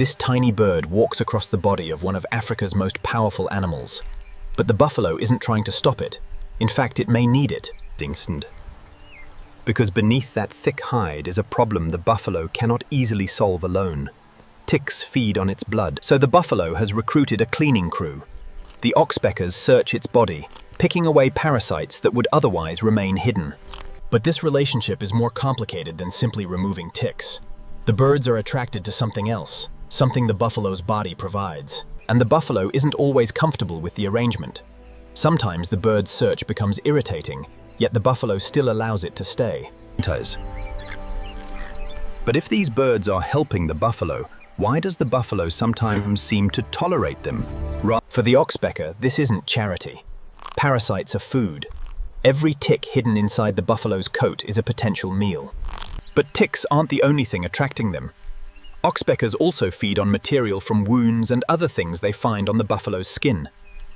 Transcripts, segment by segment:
This tiny bird walks across the body of one of Africa's most powerful animals. But the buffalo isn't trying to stop it. In fact, it may need it. Because beneath that thick hide is a problem the buffalo cannot easily solve alone. Ticks feed on its blood, so the buffalo has recruited a cleaning crew. The oxpeckers search its body, picking away parasites that would otherwise remain hidden. But this relationship is more complicated than simply removing ticks. The birds are attracted to something else, something the buffalo's body provides. And the buffalo isn't always comfortable with the arrangement. Sometimes the bird's search becomes irritating, yet the buffalo still allows it to stay. But if these birds are helping the buffalo, why does the buffalo sometimes seem to tolerate them? For the oxpecker, this isn't charity. Parasites are food. Every tick hidden inside the buffalo's coat is a potential meal. But ticks aren't the only thing attracting them. Oxpeckers also feed on material from wounds and other things they find on the buffalo's skin.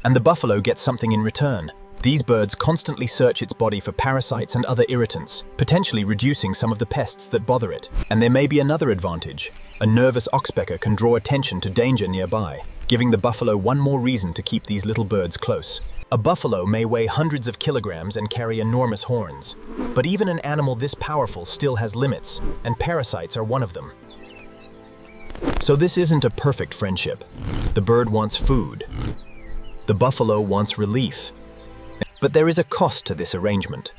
And the buffalo gets something in return. These birds constantly search its body for parasites and other irritants, potentially reducing some of the pests that bother it. And there may be another advantage. A nervous oxpecker can draw attention to danger nearby, giving the buffalo one more reason to keep these little birds close. A buffalo may weigh hundreds of kilograms and carry enormous horns. But even an animal this powerful still has limits, and parasites are one of them. So this isn't a perfect friendship. The bird wants food. The buffalo wants relief. But there is a cost to this arrangement.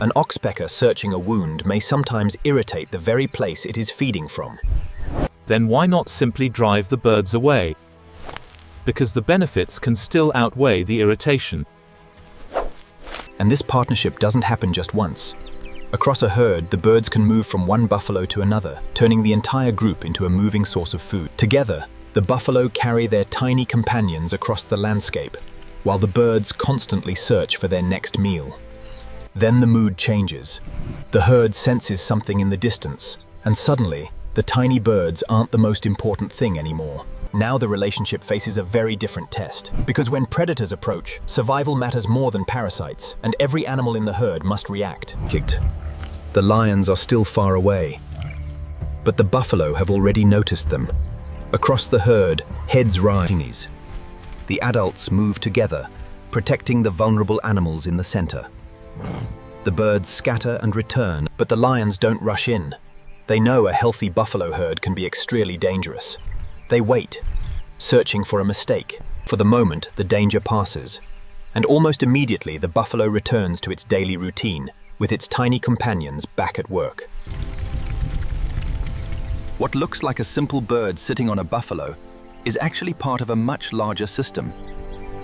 An oxpecker searching a wound may sometimes irritate the very place it is feeding from. Then why not simply drive the birds away? Because the benefits can still outweigh the irritation. And this partnership doesn't happen just once. Across a herd, the birds can move from one buffalo to another, turning the entire group into a moving source of food. Together, the buffalo carry their tiny companions across the landscape, while the birds constantly search for their next meal. Then the mood changes. The herd senses something in the distance, and suddenly, the tiny birds aren't the most important thing anymore. Now the relationship faces a very different test, because when predators approach, survival matters more than parasites, and every animal in the herd must react. The lions are still far away, but the buffalo have already noticed them. Across the herd, heads rise. The adults move together, protecting the vulnerable animals in the center. The birds scatter and return, but the lions don't rush in. They know a healthy buffalo herd can be extremely dangerous. They wait, searching for a mistake. For the moment, the danger passes, and almost immediately the buffalo returns to its daily routine, with its tiny companions back at work. What looks like a simple bird sitting on a buffalo is actually part of a much larger system.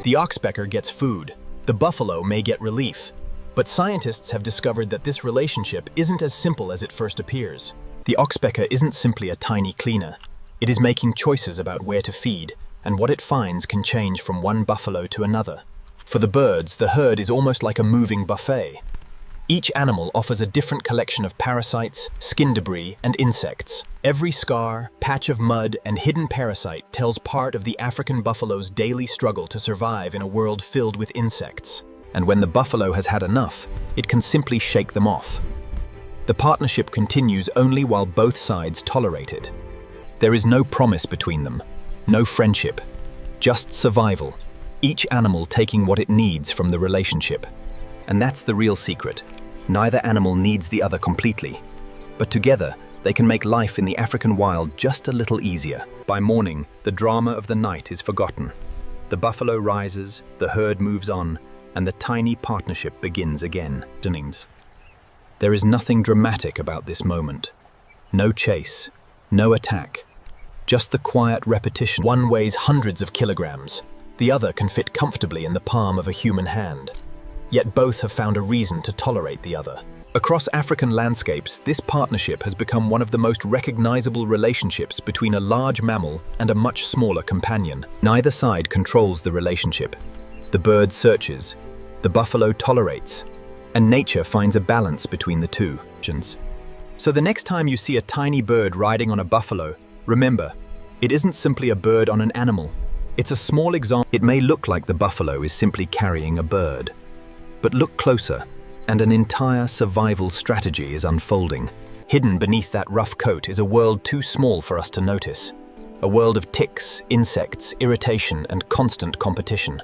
The oxpecker gets food. The buffalo may get relief. But scientists have discovered that this relationship isn't as simple as it first appears. The oxpecker isn't simply a tiny cleaner. It is making choices about where to feed, and what it finds can change from one buffalo to another. For the birds, the herd is almost like a moving buffet. Each animal offers a different collection of parasites, skin debris, and insects. Every scar, patch of mud, and hidden parasite tells part of the African buffalo's daily struggle to survive in a world filled with insects. And when the buffalo has had enough, it can simply shake them off. The partnership continues only while both sides tolerate it. There is no promise between them, no friendship, just survival, each animal taking what it needs from the relationship. And that's the real secret. Neither animal needs the other completely, but together they can make life in the African wild just a little easier. By morning, the drama of the night is forgotten. The buffalo rises, the herd moves on, and the tiny partnership begins again. There is nothing dramatic about this moment. No chase, no attack, just the quiet repetition. One weighs hundreds of kilograms, the other can fit comfortably in the palm of a human hand. Yet both have found a reason to tolerate the other. Across African landscapes, this partnership has become one of the most recognizable relationships between a large mammal and a much smaller companion. Neither side controls the relationship. The bird searches, the buffalo tolerates, and nature finds a balance between the two. So the next time you see a tiny bird riding on a buffalo, remember, it isn't simply a bird on an animal. It's a small example. It may look like the buffalo is simply carrying a bird, but look closer, and an entire survival strategy is unfolding. Hidden beneath that rough coat is a world too small for us to notice. A world of ticks, insects, irritation, and constant competition.